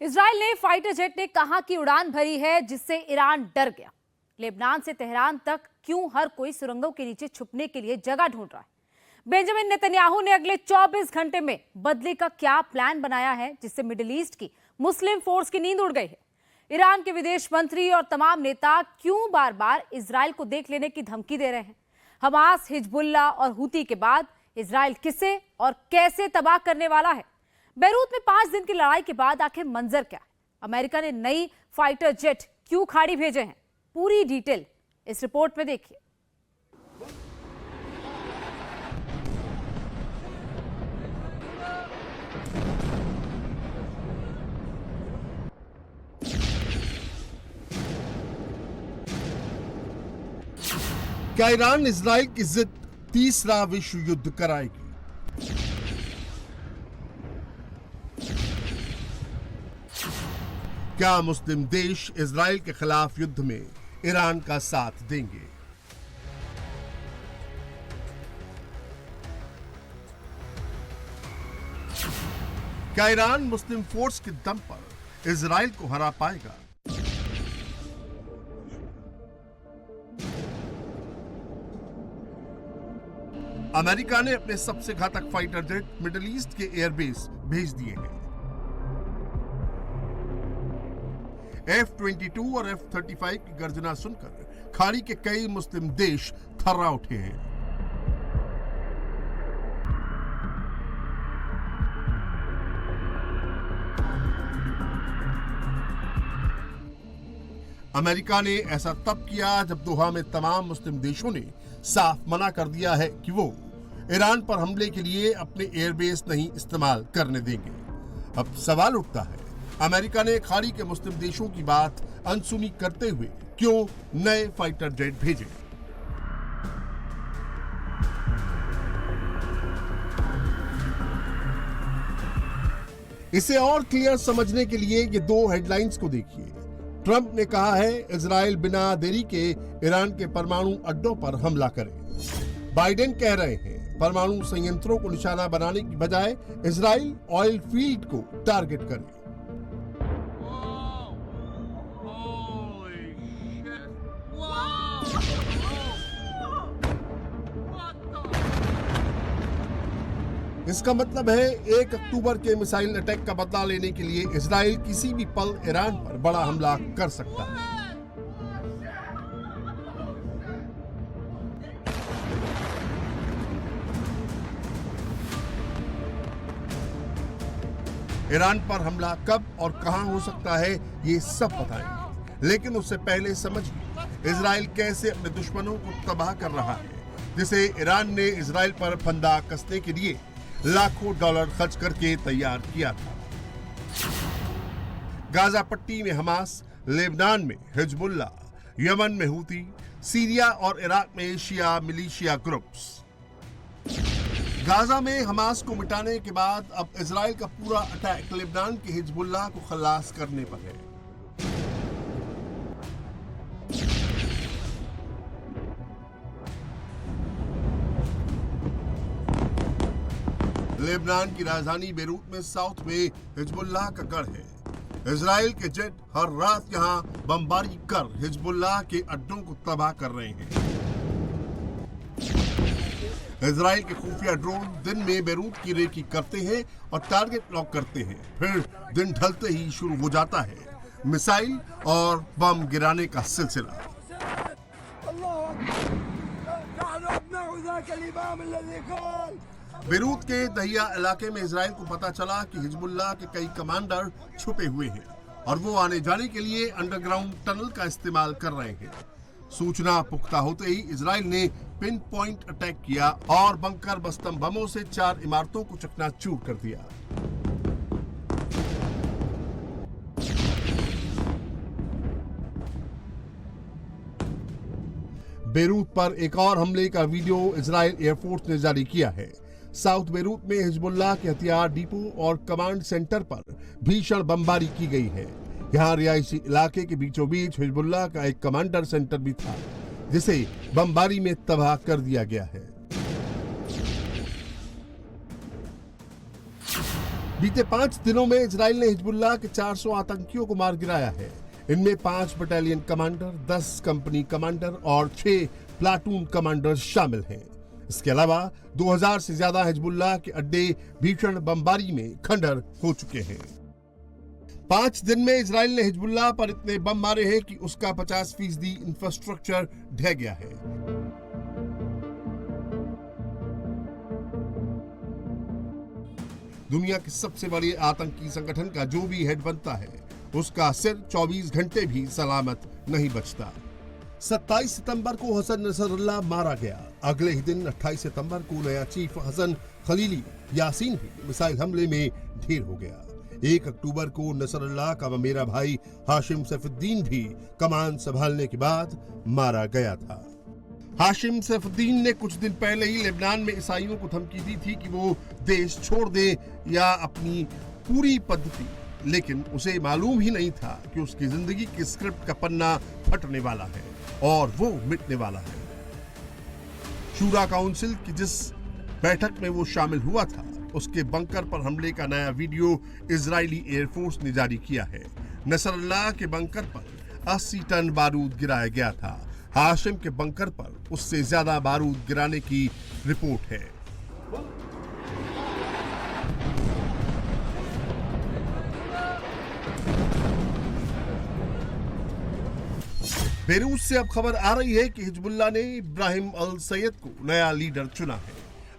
Israel ने fighter jet ने कहा कि उड़ान भरी है जिससे ईरान डर गया। लेबनान से तेहरान तक क्यों हर कोई सुरंगों के नीचे छुपने के लिए जगह ढूंढ रहा है। बेंजामिन नेतन्याहू ने अगले 24 घंटे में बदले का क्या प्लान बनाया है जिससे मिडिल ईस्ट की मुस्लिम फोर्स की नींद उड़ गई है। ईरान के विदेश मंत्री और तमाम नेता क्यों बार बार इजराइल को देख लेने की धमकी दे रहे हैं। हमास, हिजबुल्लाह और हूती के बाद इजराइल किसे और कैसे तबाह करने वाला है। बेरूत में 5 दिन की लड़ाई के बाद आखिर मंजर क्या है। अमेरिका ने नई फाइटर जेट क्यों खाड़ी भेजे हैं, पूरी डिटेल इस रिपोर्ट में देखिए। क्या ईरान इजराइल की जिद तीसरा विश्व युद्ध कराएगी? क्या मुस्लिम देश इजराइल के खिलाफ युद्ध में ईरान का साथ देंगे? क्या ईरान मुस्लिम फोर्स के दम पर इजराइल को हरा पाएगा? अमेरिका ने अपने सबसे घातक फाइटर जेट मिडिल ईस्ट के एयरबेस भेज दिए हैं। F-22 और F-35 की गर्जना सुनकर खाड़ी के कई मुस्लिम देश थर्रा उठे हैं। अमेरिका ने ऐसा तब किया जब दोहा में तमाम मुस्लिम देशों ने साफ मना कर दिया है कि वो ईरान पर हमले के लिए अपने एयरबेस नहीं इस्तेमाल करने देंगे। अब सवाल उठता है, अमेरिका ने खाड़ी के मुस्लिम देशों की बात अनसुनी करते हुए क्यों नए फाइटर जेट भेजे? इसे और क्लियर समझने के लिए ये 2 हेडलाइंस को देखिए। ट्रंप ने कहा है इजराइल बिना देरी के ईरान के परमाणु अड्डों पर हमला करे। बाइडेन कह रहे हैं परमाणु संयंत्रों को निशाना बनाने की बजाय इजराइल ऑयल फील्ड को टारगेट करे। इसका मतलब है 1 अक्टूबर के मिसाइल अटैक का बदला लेने के लिए इजराइल किसी भी पल ईरान पर बड़ा हमला कर सकता है। ईरान पर हमला कब और कहां हो सकता है ये सब बताएंगे, लेकिन उससे पहले समझिए इजराइल कैसे अपने दुश्मनों को तबाह कर रहा है, जिसे ईरान ने इजराइल पर फंदा कसने के लिए लाखों डॉलर खर्च करके तैयार किया था। गाजा पट्टी में हमास, लेबनान में हिजबुल्लाह, यमन में हूती, सीरिया और इराक में शिया मिलिशिया ग्रुप्स। गाजा में हमास को मिटाने के बाद अब इजराइल का पूरा अटैक लेबनान के हिजबुल्लाह को खलास करने पर है। लेबनान की राजधानी बेरूत में साउथ में हिजबुल्लाह का गढ़ है। इजराइल के जेट हर रात यहां बमबारी कर हिजबुल्लाह के अड्डों को तबाह कर रहे हैं। इजराइल के खुफिया ड्रोन दिन में बेरूत की रेकी करते हैं और टारगेट लॉक करते हैं। फिर दिन ढलते ही शुरू हो जाता है मिसाइल और बम गिराने का सिलसिला। बेरूत के दहिया इलाके में इजराइल को पता चला कि हिजबुल्लाह के कई कमांडर छुपे हुए हैं और वो आने जाने के लिए अंडरग्राउंड टनल का इस्तेमाल कर रहे हैं। सूचना पुख्ता होते ही इजराइल ने पिन पॉइंट अटैक किया और बंकर बस्तम बमों से 4 इमारतों को चकनाचूर कर दिया। बेरूत पर एक और हमले का वीडियो इजराइल एयरफोर्स ने जारी किया है। साउथ बेरूत में हिजबुल्लाह के हथियार डिपो और कमांड सेंटर पर भीषण बमबारी की गई है। यहाँ रिहायशी इलाके के बीचों बीच हिजबुल्लाह का एक कमांडर सेंटर भी था, जिसे बमबारी में तबाह कर दिया गया है। बीते 5 दिनों में इजराइल ने हिजबुल्लाह के 400 आतंकियों को मार गिराया है। इनमें 5 बटालियन कमांडर, 10 कंपनी कमांडर और 6 प्लाटून कमांडर शामिल हैं। इसके अलावा 2000 से ज्यादा हिजबुल्लाह के अड्डे भीषण बमबारी में खंडर हो चुके हैं। 5 दिन में इजराइल ने हिजबुल्लाह पर इतने बम मारे हैं कि उसका 50% इंफ्रास्ट्रक्चर ढह गया है। दुनिया के सबसे बड़े आतंकी संगठन का जो भी हेड बनता है, उसका सिर 24 घंटे भी सलामत नहीं बचता। 27 सितंबर को हसन नसरुल्लाह मारा गया। अगले ही दिन 28 सितंबर को नया चीफ हसन खलीली यासीन भी मिसाइल हमले में ढेर हो गया। 1 अक्टूबर को नसरुल्लाह का ममेरा भाई हाशिम सैफुद्दीन भी कमान संभालने के बाद मारा गया था। हाशिम सैफुद्दीन ने कुछ दिन पहले ही लेबनान में ईसाइयों को धमकी दी थी कि वो देश छोड़ दे या अपनी पूरी पद्धति, लेकिन उसे मालूम ही नहीं था कि उसकी जिंदगी की स्क्रिप्ट का पन्ना फटने वाला है और वो मिटने वाला है। शूरा काउंसिल की जिस बैठक में वो शामिल हुआ था, उसके बंकर पर हमले का नया वीडियो इजरायली एयरफोर्स ने जारी किया है। नसरुल्लाह के बंकर पर 80 टन बारूद गिराया गया था। हाशिम के बंकर पर उससे ज्यादा बारूद गिराने की रिपोर्ट है। बेरूत से अब खबर आ रही है कि हिजबुल्लाह ने इब्राहिम अल सैयद को नया लीडर चुना है।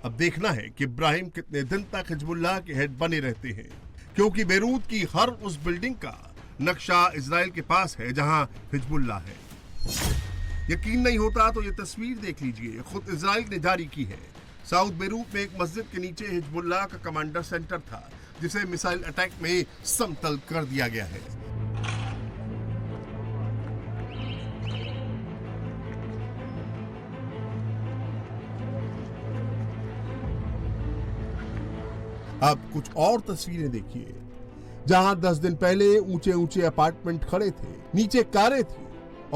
अब देखना है कि इब्राहिम कितने दिन तक हिजबुल्लाह के हेड बने रहते हैं, क्योंकि बेरूत की हर उस बिल्डिंग का नक्शा इजराइल के पास है जहां हिजबुल्लाह है। यकीन नहीं होता तो ये तस्वीर देख लीजिए, खुद इजराइल ने जारी की है। साउथ बेरूत में एक मस्जिद के नीचे हिजबुल्लाह का कमांडर सेंटर था, जिसे मिसाइल अटैक में समतल कर दिया गया है। अब कुछ और तस्वीरें देखिए, जहां 10 दिन पहले ऊंचे ऊंचे अपार्टमेंट खड़े थे, नीचे कारें थी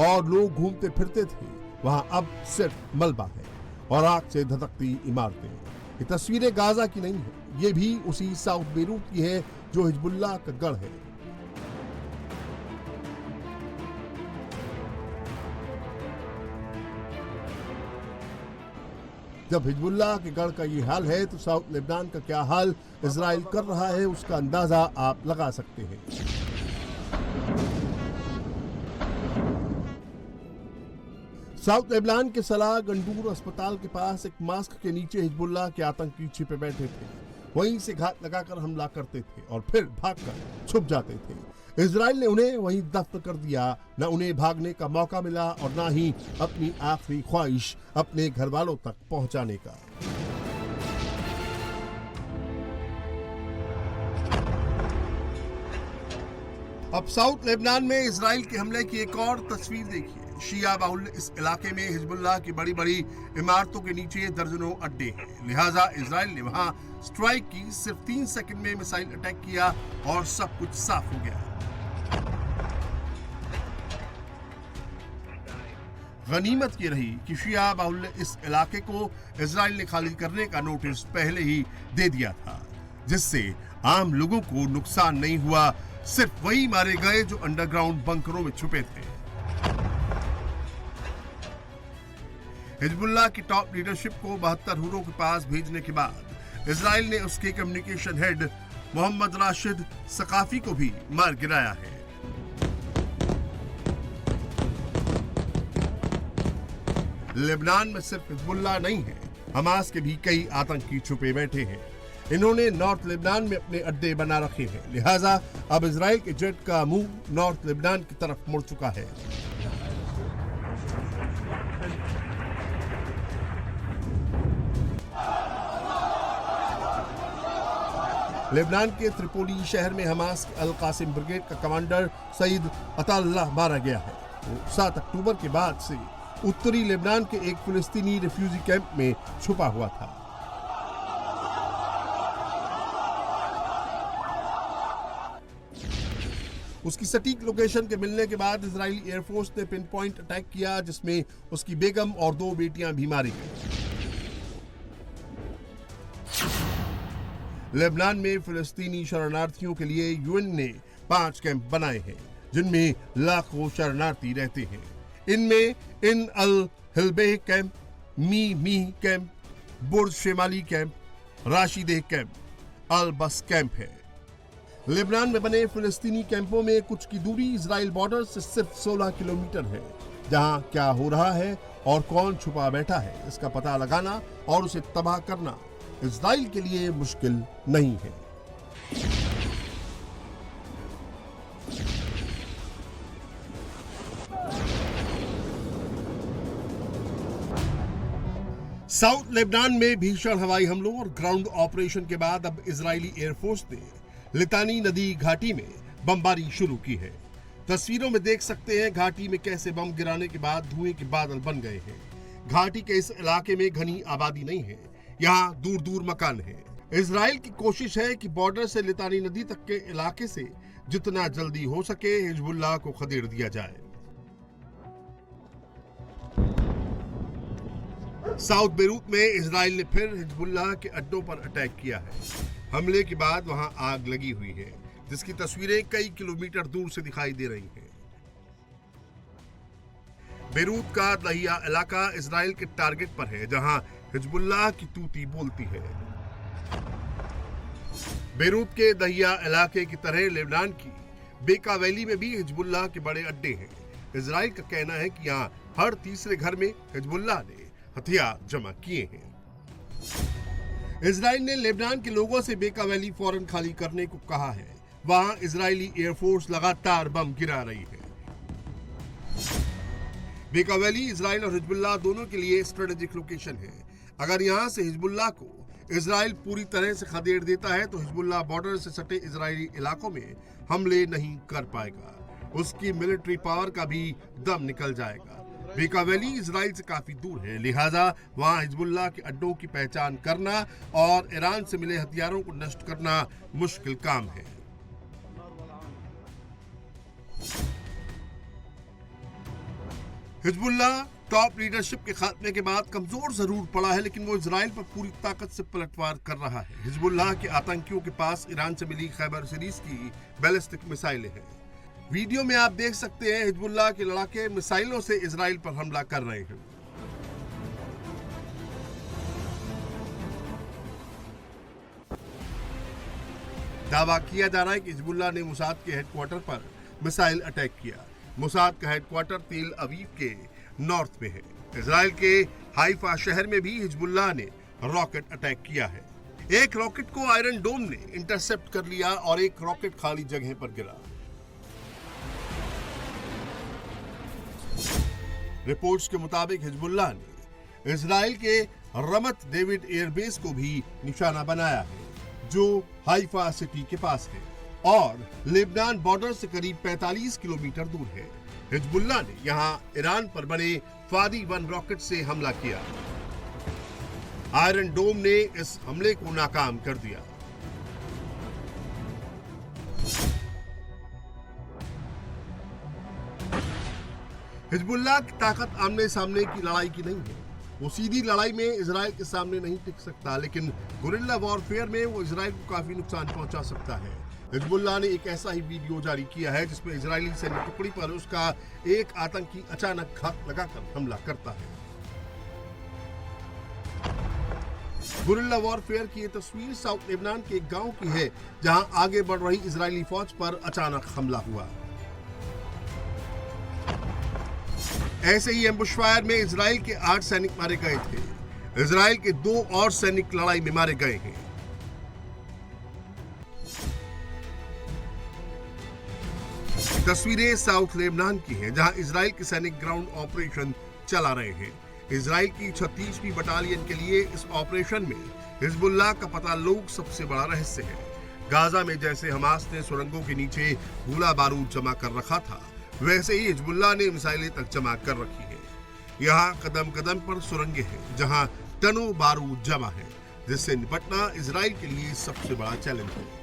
और लोग घूमते फिरते थे, वहां अब सिर्फ मलबा है और आग से धधकती इमारतें। ये तस्वीरें गाजा की नहीं है, ये भी उसी साउथ बेरूत की है जो हिजबुल्लाह का गढ़ है। जब हिजबुल्लाह के गढ़ का ये हाल है, तो साउथ लेबनान का क्या हाल इजराइल कर रहा है, उसका अंदाजा आप लगा सकते हैं। साउथ लेबनान के सलाह गंडूर अस्पताल के पास एक मास्क के नीचे हिजबुल्लाह के आतंकी छिपे बैठे थे। वहीं से घात लगाकर हमला करते थे और फिर भागकर छुप जाते थे। इजराइल ने उन्हें वहीं दफ्न कर दिया। न उन्हें भागने का मौका मिला और न ही अपनी आखिरी ख्वाहिश अपने घर वालों तक पहुंचाने का। अब साउथ लेबनान में इजराइल के हमले की एक और तस्वीर देखिए। शिया बाहुल्य इस इलाके में हिजबुल्लाह की बड़ी बड़ी इमारतों के नीचे दर्जनों अड्डे हैं, लिहाजा इजराइल ने वहां स्ट्राइक की। सिर्फ 3 सेकंड में मिसाइल अटैक किया और सब कुछ साफ हो गया। गनीमत ये रही कि शिया बाहुल्य इस इलाके को इजराइल ने खाली करने का नोटिस पहले ही दे दिया था, जिससे आम लोगों को नुकसान नहीं हुआ। सिर्फ वही मारे गए जो अंडरग्राउंड बंकरों में छुपे थे। हिजबुल्लाह की टॉप लीडरशिप को 72 हुरों के पास भेजने के बाद इजराइल ने उसके कम्युनिकेशन हेड मोहम्मद राशिद सकाफी को भी मार गिराया है। लेबनान में सिर्फ हिजबुल्लाह नहीं है, हमास के भी कई आतंकी छुपे बैठे हैं। इन्होंने नॉर्थ लेबनान में अपने अड्डे बना रखे हैं, लिहाजा अब इजराइल के जेट का मुंह नॉर्थ लेबनान की तरफ मुड़ चुका है। लेबनान के त्रिपोली शहर में हमास के अल कासिम ब्रिगेड का कमांडर सईद अताल्लाह मारा गया है। वो 7 अक्टूबर के बाद से उत्तरी लेबनान के एक फिलिस्तीनी रिफ्यूजी कैंप में छुपा हुआ था। उसकी सटीक लोकेशन के मिलने के बाद इजरायली एयरफोर्स ने पिन पॉइंट अटैक किया, जिसमें उसकी बेगम और 2 बेटियां भी मारी गई। लेबनान में फिलिस्तीनी शरणार्थियों के लिए यूएन ने 5 कैंप बनाए हैं, जिनमें लाखों शरणार्थी रहते हैं। इनमें इन अल हिलबेह कैंप, मी कैंप, बुर्ज शेमाली कैंप, राशिदेह कैंप, अल बस कैंप है। लेबनान में बने फिलिस्तीनी कैंपों में कुछ की दूरी इजराइल बॉर्डर से सिर्फ 16 किलोमीटर है। जहां क्या हो रहा है और कौन छुपा बैठा है, इसका पता लगाना और उसे तबाह करना इजराइल के लिए मुश्किल नहीं है। साउथ लेबनान में भीषण हवाई हमलों और ग्राउंड ऑपरेशन के बाद अब इजरायली एयरफोर्स ने लितानी नदी घाटी में बमबारी शुरू की है। तस्वीरों में देख सकते हैं घाटी में कैसे बम गिराने के बाद धुएं के बादल बन गए हैं। घाटी के इस इलाके में घनी आबादी नहीं है, यहाँ दूर दूर मकान है। इजराइल की कोशिश है कि बॉर्डर से लितानी नदी तक के इलाके से जितना जल्दी हो सके हिजबुल्लाह को खदेड़ दिया जाए। साउथ बेरूत में इजराइल ने फिर हिजबुल्लाह के अड्डों पर अटैक किया है। हमले के बाद वहां आग लगी हुई है, जिसकी तस्वीरें कई किलोमीटर दूर से दिखाई दे रही हैं। बेरूत का दहिया इलाका इजराइल के टारगेट पर है, जहां हिजबुल्लाह की तूती बोलती है। बेरूत के दहिया इलाके की तरह लेबनान की बेका वैली में भी हिजबुल्लाह के बड़े अड्डे हैं। इजराइल का कहना है कि यहाँ हर तीसरे घर में हिजबुल्लाह ने हथियार जमा किए हैं। इजराइल ने लेबनान के लोगों से बेका वैली फौरन खाली करने को कहा है। वहां इजरायली एयरफोर्स लगातार बम गिरा रही है। बेका वैली इजराइल और हिजबुल्लाह दोनों के लिए स्ट्रेटेजिक लोकेशन है। अगर यहां से हिजबुल्लाह को इजराइल पूरी तरह से खदेड़ देता है तो हिजबुल्लाह बॉर्डर से सटे इजरायली इलाकों में हमले नहीं कर पाएगा। उसकी मिलिट्री पावर का भी दम निकल जाएगा। बेका वैली इजराइल से काफी दूर है, लिहाजा वहां हिजबुल्लाह के अड्डों की पहचान करना और ईरान से मिले हथियारों को नष्ट करना मुश्किल काम है। हिजबुल्लाह टॉप लीडरशिप के खात्मे के बाद कमजोर जरूर पड़ा है, लेकिन वो इजराइल पर पूरी ताकत से पलटवार कर रहा है। हिजबुल्लाह के आतंकियों के पास ईरान से मिली खैबर सीरीज की बैलिस्टिक मिसाइलें हैं। वीडियो में आप देख सकते हैं हिजबुल्लाह के लड़ाके मिसाइलों से इजराइल पर हमला कर रहे हैं। दावा किया जा रहा है कि हिजबुल्लाह ने मोसाद के हेडक्वार्टर पर मिसाइल अटैक किया। मोसाद का हेडक्वार्टर तेल अवीव के नॉर्थ में है। इजराइल के हाइफा शहर में भी हिजबुल्लाह ने रॉकेट अटैक किया है। एक रॉकेट को आयरन डोम ने इंटरसेप्ट कर लिया और एक रॉकेट खाली जगह पर गिरा। रिपोर्ट्स के मुताबिक हिजबुल्लाह ने इजराइल के रमत डेविड एयरबेस को भी निशाना बनाया है, जो हाइफा सिटी के पास है और लेबनान बॉर्डर से करीब 45 किलोमीटर दूर है। हिजबुल्लाह ने यहां ईरान पर बने फादी 1 रॉकेट से हमला किया। आयरन डोम ने इस हमले को नाकाम कर दिया। हिजबुल्लाह की ताकत आमने सामने की लड़ाई की नहीं है। वो सीधी लड़ाई में इजराइल के सामने नहीं टिक सकता, लेकिन गुरिल्ला वॉरफेयर में वो इजराइल को काफी नुकसान पहुंचा सकता है। हिजबुल्लाह ने एक ऐसा ही वीडियो जारी किया है जिसमें इजरायली सैन्य टुकड़ी पर उसका एक आतंकी अचानक घात लगाकर हमला करता है। गुरिल्ला वॉरफेयर की ये तस्वीर साउथ लेबनान के एक गांव की है, जहां आगे बढ़ रही इजरायली फौज पर अचानक हमला हुआ। ऐसे ही एम्बुशफायर में इजराइल के 8 सैनिक मारे गए थे। इजराइल के 2 और सैनिक लड़ाई में मारे गए हैं। तस्वीरें साउथ लेबनान की हैं, जहां इजराइल के सैनिक ग्राउंड ऑपरेशन चला रहे हैं। इजराइल की 36वीं बटालियन के लिए इस ऑपरेशन में हिजबुल्लाह का पता लोग सबसे बड़ा रहस्य है। गाजा में जैसे हमास ने सुरंगों के नीचे गोला बारूद जमा कर रखा था, वैसे ही हिजबुल्लाह ने मिसाइलें तक जमा कर रखी है। यहाँ कदम कदम पर सुरंगें हैं, जहां टनों बारूद जमा है, जिससे निपटना इजराइल के लिए सबसे बड़ा चैलेंज है।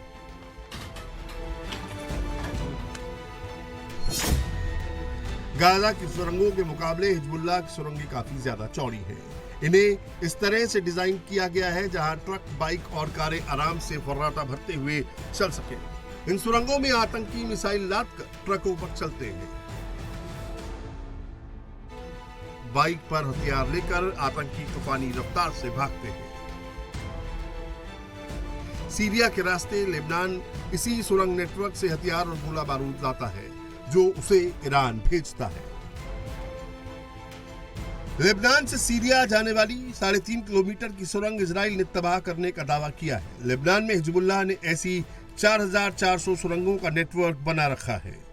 गाजा की सुरंगों के मुकाबले हिजबुल्लाह की सुरंगें काफी ज्यादा चौड़ी है। इन्हें इस तरह से डिजाइन किया गया है जहां ट्रक, बाइक और कारें आराम से फर्राटा भरते हुए चल सके। इन सुरंगों में आतंकी मिसाइल लादकर ट्रकों पर चलते हैं। बाइक पर हथियार लेकर आतंकी तूफानी रफ्तार से भागते हैं। सीरिया के रास्ते लेबनान इसी सुरंग नेटवर्क से हथियार और गोला बारूद लाता है जो उसे ईरान भेजता है। लेबनान से सीरिया जाने वाली 3.5 किलोमीटर की सुरंग इजराइल ने तबाह करने का दावा किया है। लेबनान में हिजबुल्लाह ने ऐसी 4,400 सुरंगों का नेटवर्क बना रखा है।